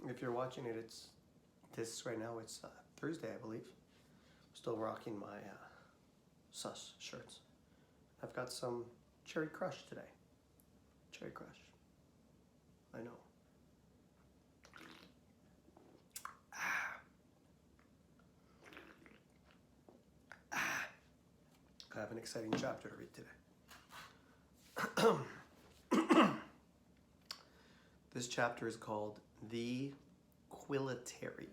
If you're watching it, it's this right now. It's Thursday, I believe. Still rocking my sus shirts. I've got some Cherry Crush today. Cherry Crush. I know. I have an exciting chapter to read today. This chapter is called The Quilletary.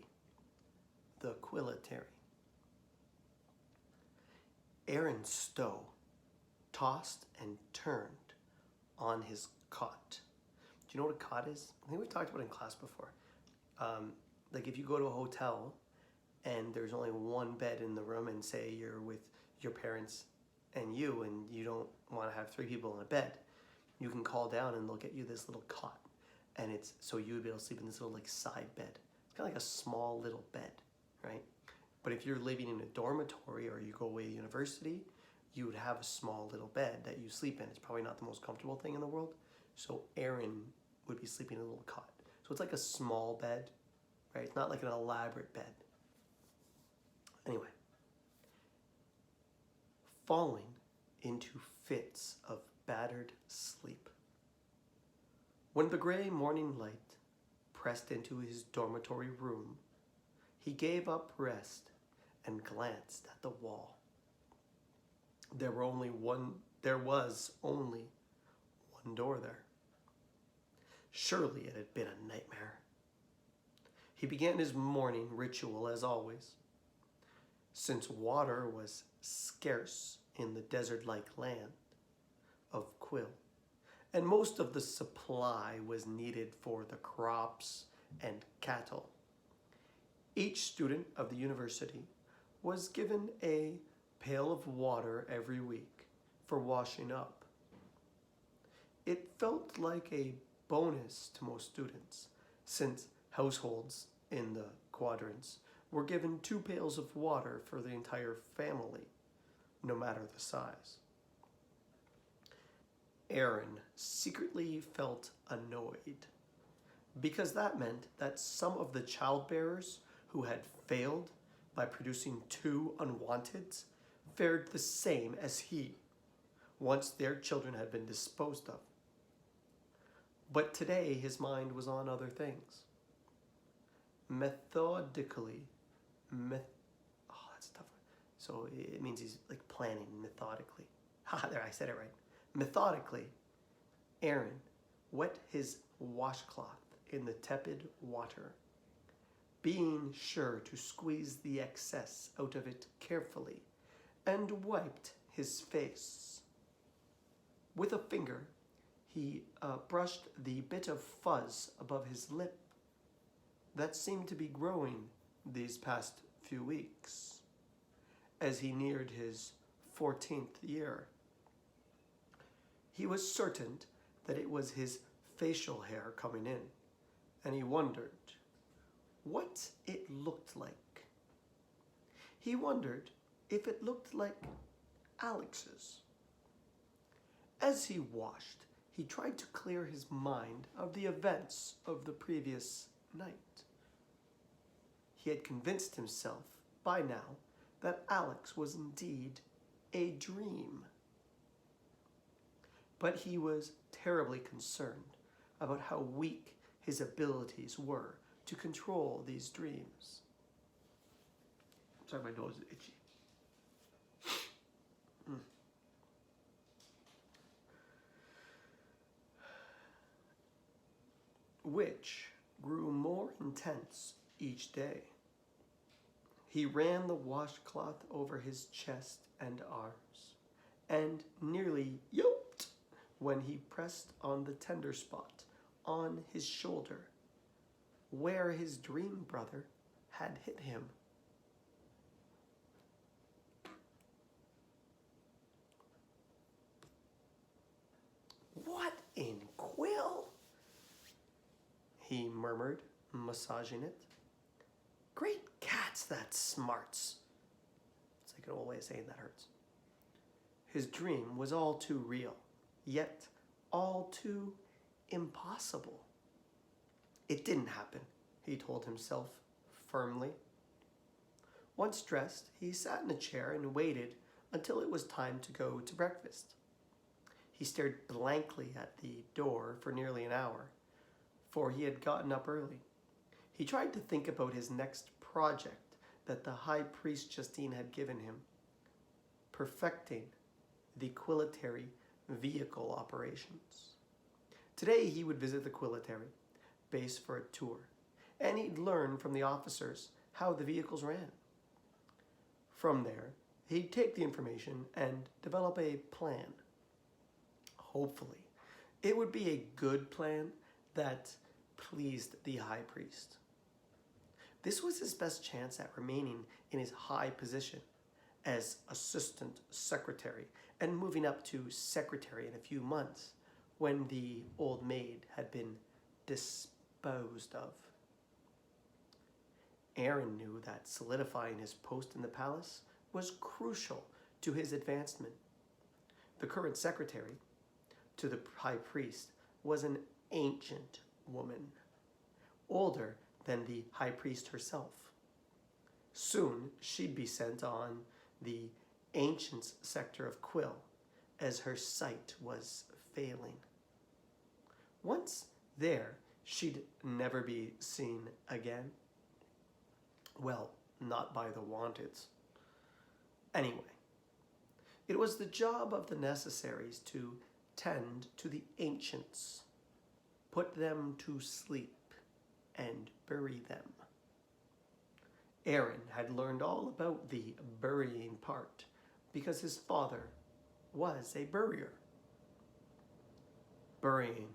The Quilletary. Aaron Stowe tossed and turned on his cot. Do you know what a cot is? I think we talked about it in class before. Like if you go to a hotel and there's only one bed in the room, and say you're with your parents and you don't want to have three people in a bed, you can call down and they'll get you this little cot, and it's so you would be able to sleep in this little like side bed. It's kind of like a small little bed, right? But if you're living in a dormitory or you go away to university, you would have a small little bed that you sleep in. It's probably not the most comfortable thing in the world. So Aaron would be sleeping in a little cot. So it's like a small bed, right? It's not like an elaborate bed. Anyway, falling into fits of battered sleep. When the gray morning light pressed into his dormitory room, he gave up rest and glanced at the wall. There was only one door there. Surely it had been a nightmare. He began his morning ritual as always. Since water was scarce in the desert-like land of Quill, and most of the supply was needed for the crops and cattle, each student of the university was given a pail of water every week for washing up. It felt like a bonus to most students, since households in the quadrants were given 2 pails of water for the entire family, no matter the size. Aaron secretly felt annoyed, because that meant that some of the childbearers who had failed by producing 2 unwanteds fared the same as he, once their children had been disposed of. But today his mind was on other things. Methodically, that's tough. So it means he's like planning methodically. There, I said it right. Methodically, Aaron wet his washcloth in the tepid water, being sure to squeeze the excess out of it carefully, and wiped his face. With a finger, he brushed the bit of fuzz above his lip that seemed to be growing these past few weeks as he neared his 14th year. He was certain that it was his facial hair coming in, and he wondered what it looked like. He wondered if it looked like Alex's. As he washed, he tried to clear his mind of the events of the previous night. He had convinced himself by now that Alex was indeed a dream. But he was terribly concerned about how weak his abilities were to control these dreams. Sorry, my nose is itchy. Which grew more intense each day. He ran the washcloth over his chest and arms, and nearly yelped when he pressed on the tender spot on his shoulder, where his dream brother had hit him. "What in Quill?" he murmured, massaging it. "Great cats, that smarts." It's like an old way of saying that hurts. His dream was all too real, yet all too impossible. It didn't happen, he told himself firmly. Once dressed, he sat in a chair and waited until it was time to go to breakfast. He stared blankly at the door for nearly an hour, for he had gotten up early. He tried to think about his next project that the high priest Justine had given him, perfecting the Quilitary vehicle operations. Today he would visit the Quilitary base for a tour, and he'd learn from the officers how the vehicles ran. From there, he'd take the information and develop a plan. Hopefully, it would be a good plan that pleased the high priest. This was his best chance at remaining in his high position as assistant secretary and moving up to secretary in a few months when the old maid had been disposed of. Aaron knew that solidifying his post in the palace was crucial to his advancement. The current secretary to the high priest was an ancient woman, older than the high priest herself. Soon she'd be sent on the ancients sector of Quill, as her sight was failing. Once there, she'd never be seen again. Well, not by the Wanteds. Anyway, it was the job of the necessaries to tend to the ancients, put them to sleep, and bury them. Aaron had learned all about the burying part because his father was a burier. Burying.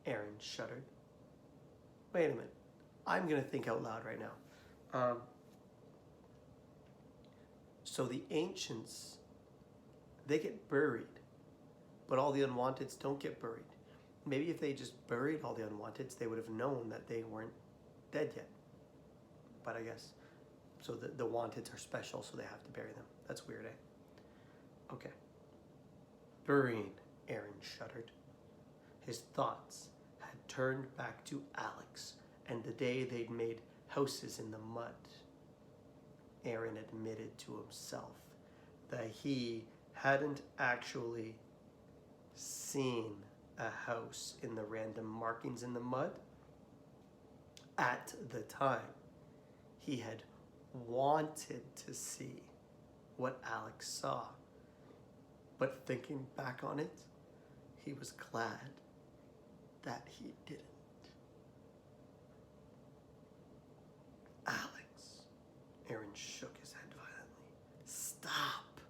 Aaron shuddered. Wait a minute. I'm going to think out loud right now. So the ancients, they get buried, but all the unwanteds don't get buried. Maybe if they just buried all the unwanteds, they would have known that they weren't dead yet. But I guess, so the wanteds are special, so they have to bury them. That's weird, eh? Okay. Burying, Aaron shuddered. His thoughts had turned back to Alex and the day they'd made houses in the mud. Aaron admitted to himself that he hadn't actually seen a house in the random markings in the mud. At the time, he had wanted to see what Alex saw. But thinking back on it, he was glad that he didn't. Alex. Aaron shook his head violently. Stop,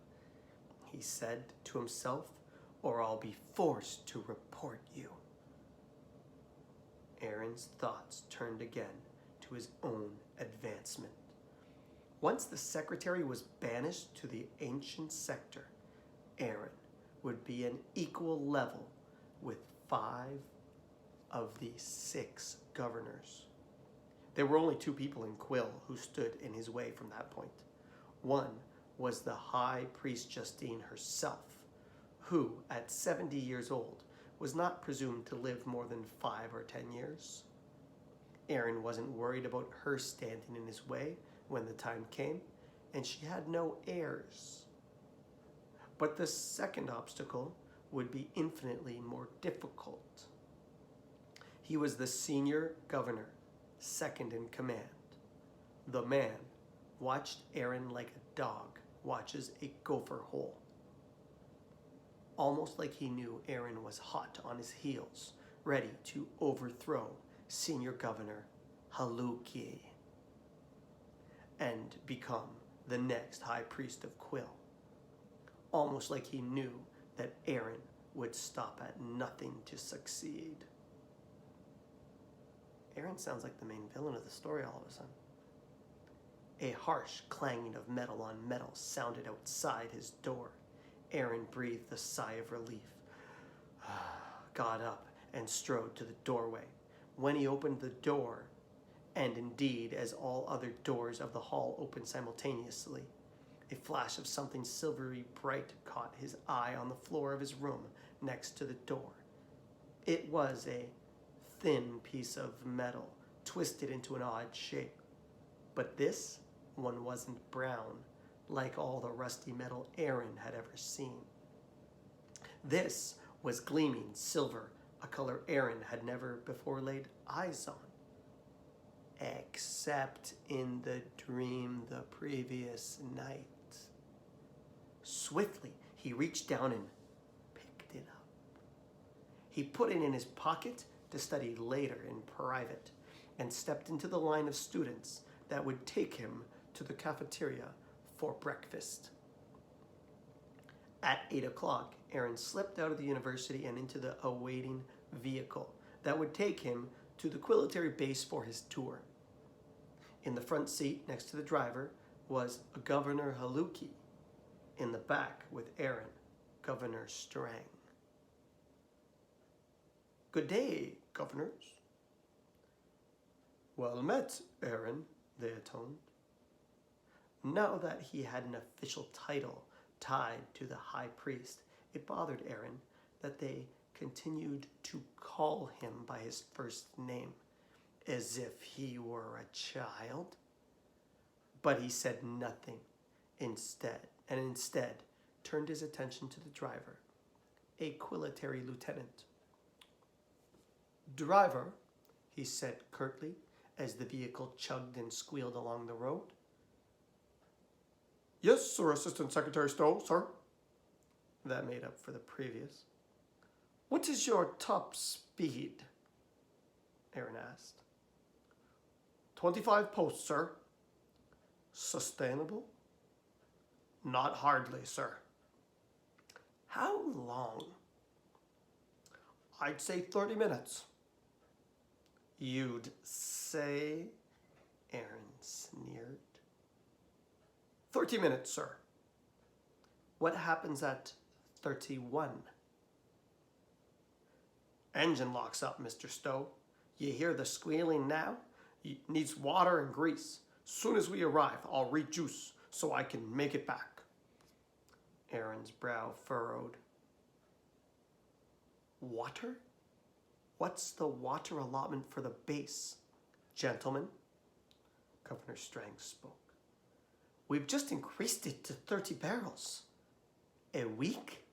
he said to himself, or I'll be forced to report you. Aaron's thoughts turned again to his own advancement. Once the secretary was banished to the ancient sector, Aaron would be an equal level with 5 of the 6 governors. There were only 2 people in Quill who stood in his way from that point. One was the high priest Justine herself, who, at 70 years old, was not presumed to live more than 5 or 10 years. Aaron wasn't worried about her standing in his way when the time came, and she had no heirs. But the second obstacle would be infinitely more difficult. He was the senior governor, second in command. The man watched Aaron like a dog watches a gopher hole. Almost like he knew Aaron was hot on his heels, ready to overthrow Senior Governor Haluki and become the next High Priest of Quill. Almost like he knew that Aaron would stop at nothing to succeed. Aaron sounds like the main villain of the story all of a sudden. A harsh clanging of metal on metal sounded outside his door. Aaron breathed a sigh of relief, got up, and strode to the doorway. When he opened the door, and indeed as all other doors of the hall opened simultaneously, a flash of something silvery bright caught his eye on the floor of his room next to the door. It was a thin piece of metal twisted into an odd shape. But this one wasn't brown, like all the rusty metal Aaron had ever seen. This was gleaming silver, a color Aaron had never before laid eyes on. Except in the dream the previous night. Swiftly, he reached down and picked it up. He put it in his pocket to study later in private and stepped into the line of students that would take him to the cafeteria for breakfast. At 8 o'clock, Aaron slipped out of the university and into the awaiting vehicle that would take him to the Quilitary base for his tour. In the front seat next to the driver was Governor Haluki. In the back with Aaron, Governor Strang. "Good day, governors." "Well met, Aaron," they atoned. Now that he had an official title tied to the high priest, it bothered Aaron that they continued to call him by his first name, as if he were a child. But he said nothing instead turned his attention to the driver, a Quilitary lieutenant. "Driver," he said curtly as the vehicle chugged and squealed along the road. "Yes, sir, Assistant Secretary Stowe, sir." That made up for the previous. "What is your top speed?" Aaron asked. 25 posts, sir." "Sustainable?" "Not hardly, sir." "How long?" "I'd say 30 minutes. "You'd say?" Aaron sneered. 30 minutes, sir." "What happens at 31? "Engine locks up, Mr. Stowe. You hear the squealing now? Needs water and grease. Soon as we arrive, I'll rejuice so I can make it back." Aaron's brow furrowed. "Water? What's the water allotment for the base?" "Gentlemen," Governor Strang spoke, "we've just increased it to 30 barrels. "A week?"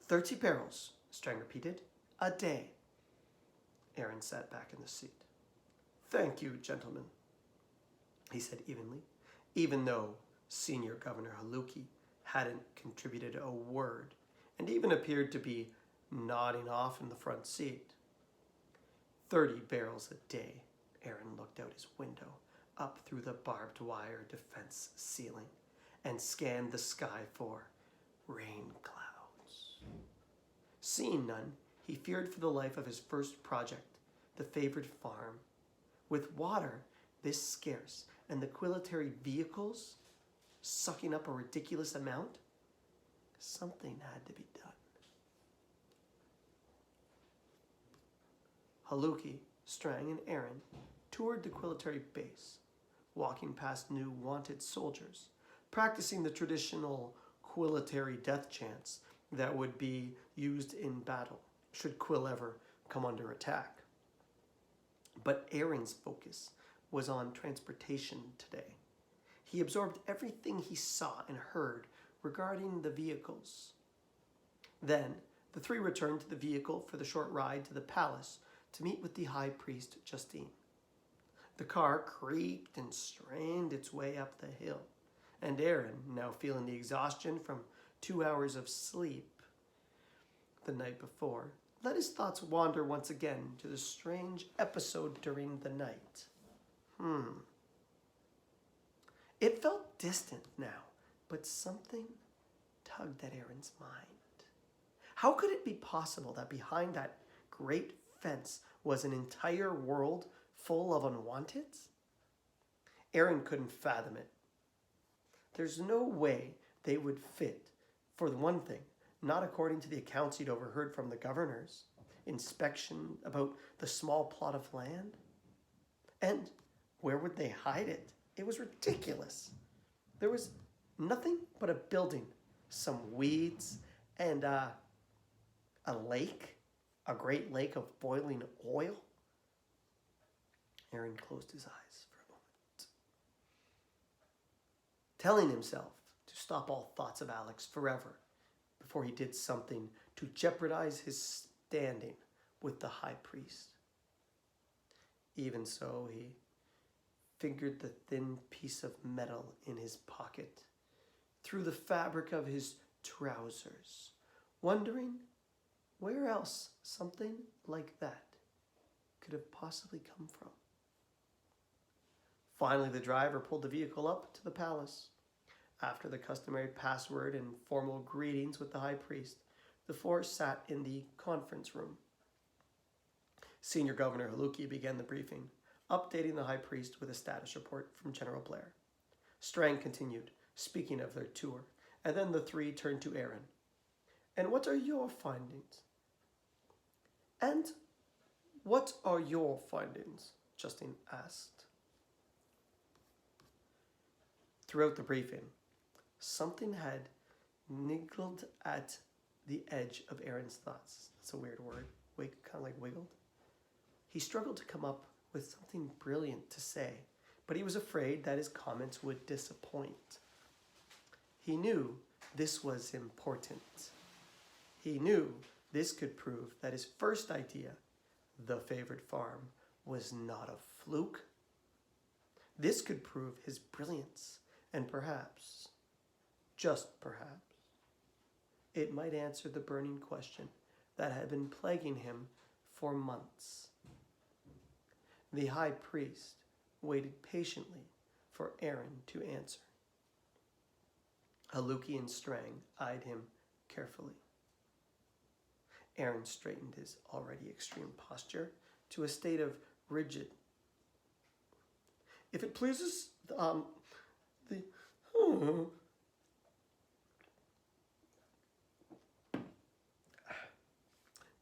30 barrels, Strang repeated. "A day." Aaron sat back in the seat. "Thank you, gentlemen," he said evenly, even though Senior Governor Haluki hadn't contributed a word and even appeared to be nodding off in the front seat. 30 barrels a day. Aaron looked out his window, up through the barbed wire defense ceiling, and scanned the sky for rain clouds. Seeing none, he feared for the life of his first project, the favored farm. With water this scarce and the Quilitary vehicles sucking up a ridiculous amount, something had to be done. Haluki, Strang, and Aaron toured the Quilitary base, walking past new wanted soldiers, practicing the traditional Quilitary death chants that would be used in battle, should Quill ever come under attack. But Aaron's focus was on transportation today. He absorbed everything he saw and heard regarding the vehicles. Then, the three returned to the vehicle for the short ride to the palace to meet with the high priest, Justine. The car creaked and strained its way up the hill, and Aaron, now feeling the exhaustion from 2 hours of sleep the night before, let his thoughts wander once again to the strange episode during the night. It felt distant now, but something tugged at Aaron's mind. How could it be possible that behind that great fence was an entire world full of unwanteds? Aaron couldn't fathom it. There's no way they would fit, for the one thing, not according to the accounts he'd overheard from the governors, inspection about the small plot of land. And where would they hide it? It was ridiculous. There was nothing but a building, some weeds, and a lake, a great lake of boiling oil. Aaron closed his eyes for a moment, telling himself to stop all thoughts of Alex forever before he did something to jeopardize his standing with the high priest. Even so, he fingered the thin piece of metal in his pocket through the fabric of his trousers, wondering where else something like that could have possibly come from. Finally, the driver pulled the vehicle up to the palace. After the customary password and formal greetings with the high priest, the four sat in the conference room. Senior Governor Haluki began the briefing, updating the high priest with a status report from General Blair. Strang continued, speaking of their tour, and then the three turned to Aaron. "And what are your findings?" "And what are your findings?" Justine asked. Throughout the briefing, something had niggled at the edge of Aaron's thoughts. That's a weird word. Kind of like wiggled. He struggled to come up with something brilliant to say, but he was afraid that his comments would disappoint. He knew this was important. He knew this could prove that his first idea, the favored farm, was not a fluke. This could prove his brilliance, and perhaps, just perhaps, it might answer the burning question that had been plaguing him for months. The high priest waited patiently for Aaron to answer. Haluki and Strang eyed him carefully. Aaron straightened his already extreme posture to a state of rigid. If it pleases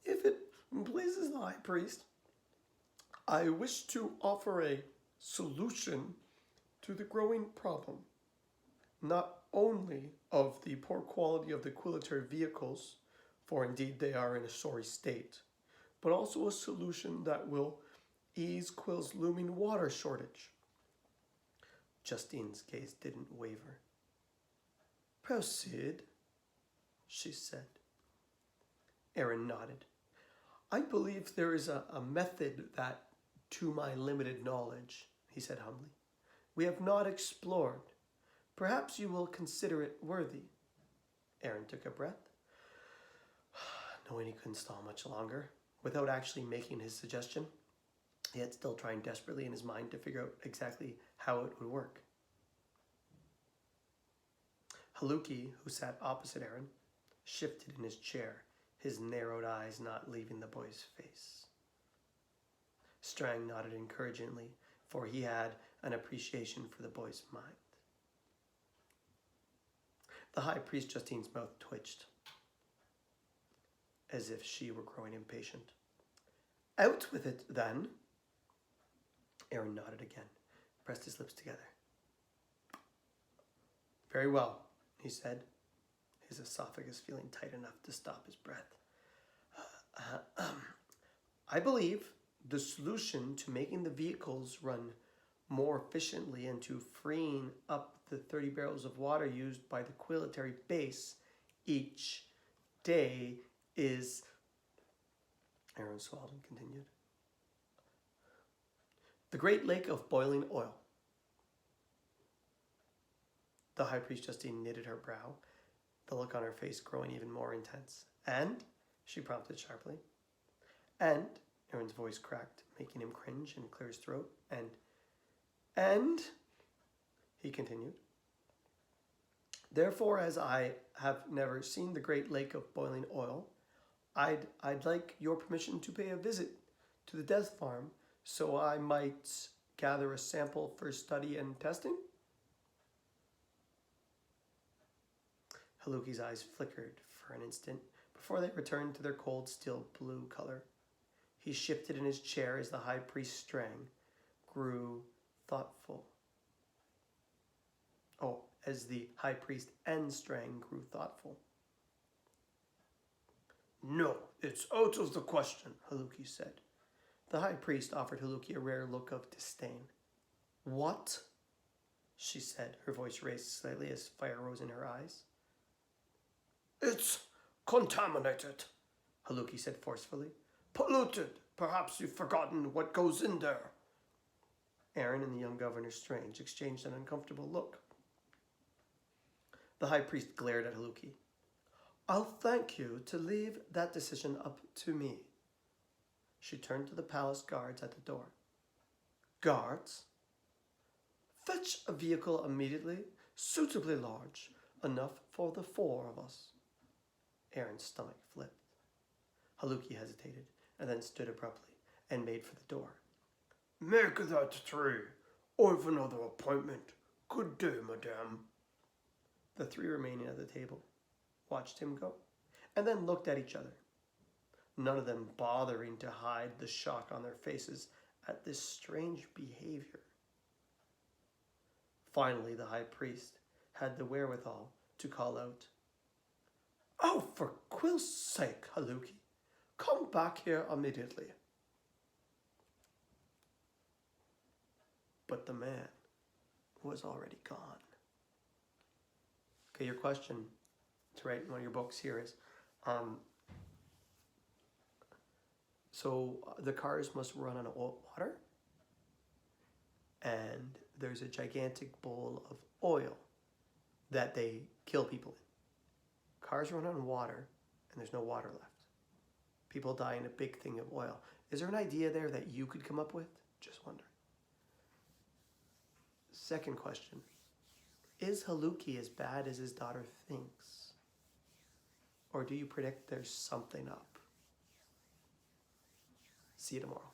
If it pleases the high priest, I wish to offer a solution to the growing problem, not only of the poor quality of the quilitary vehicles, for indeed they are in a sorry state, but also a solution that will ease Quill's looming water shortage. Justine's gaze didn't waver. "Proceed," she said. Aaron nodded. "I believe there is a method that, to my limited knowledge," he said humbly, "we have not explored. Perhaps you will consider it worthy." Aaron took a breath, knowing he couldn't stall much longer, without actually making his suggestion, yet still trying desperately in his mind to figure out exactly how it would work. Haluki, who sat opposite Aaron, shifted in his chair, his narrowed eyes not leaving the boy's face. Strang nodded encouragingly, for he had an appreciation for the boy's mind. The high priest Justine's mouth twitched, as if she were growing impatient. "Out with it, then." Aaron nodded again, pressed his lips together. "Very well," he said, his esophagus feeling tight enough to stop his breath. "I believe the solution to making the vehicles run more efficiently and to freeing up the 30 barrels of water used by the quilitary base each day is..." Aaron swallowed and continued. "The Great Lake of Boiling Oil." The high priest Justine knitted her brow, the look on her face growing even more intense. "And?" she prompted sharply. "And," Aaron's voice cracked, making him cringe and clear his throat. And, he continued, "Therefore, as I have never seen the Great Lake of Boiling Oil, I'd like your permission to pay a visit to the Death Farm so I might gather a sample for study and testing." Haluki's eyes flickered for an instant before they returned to their cold steel blue color. He shifted in his chair as the high priest Strang grew thoughtful. As the high priest and Strang grew thoughtful. "No, it's out of the question," Haluki said. The high priest offered Haluki a rare look of disdain. What? She said, her voice raised slightly as fire rose in her eyes. It's contaminated, Haluki said forcefully. Polluted. Perhaps you've forgotten what goes in there. Aaron and the young Governor Strange exchanged an uncomfortable look. The high priest glared at Haluki. I'll thank you to leave that decision up to me. She turned to the palace guards at the door. Guards, fetch a vehicle immediately, suitably large, enough for the 4 of us. Aaron's stomach flipped. Haluki hesitated, and then stood abruptly, and made for the door. Make that 3. I've another appointment. Good day, madame. The 3 remaining at the table watched him go, and then looked at each other, none of them bothering to hide the shock on their faces at this strange behavior. Finally, the high priest had the wherewithal to call out, Oh, for Quill's sake, Haluki, come back here immediately. But the man was already gone. Okay, your question to write in one of your books here is, so the cars must run on water, and there's a gigantic bowl of oil that they kill people in. Cars run on water, and there's no water left. People die in a big thing of oil. Is there an idea there that you could come up with? Just wondering. Second question. Is Haluki as bad as his daughter thinks? Or do you predict there's something up? See you tomorrow.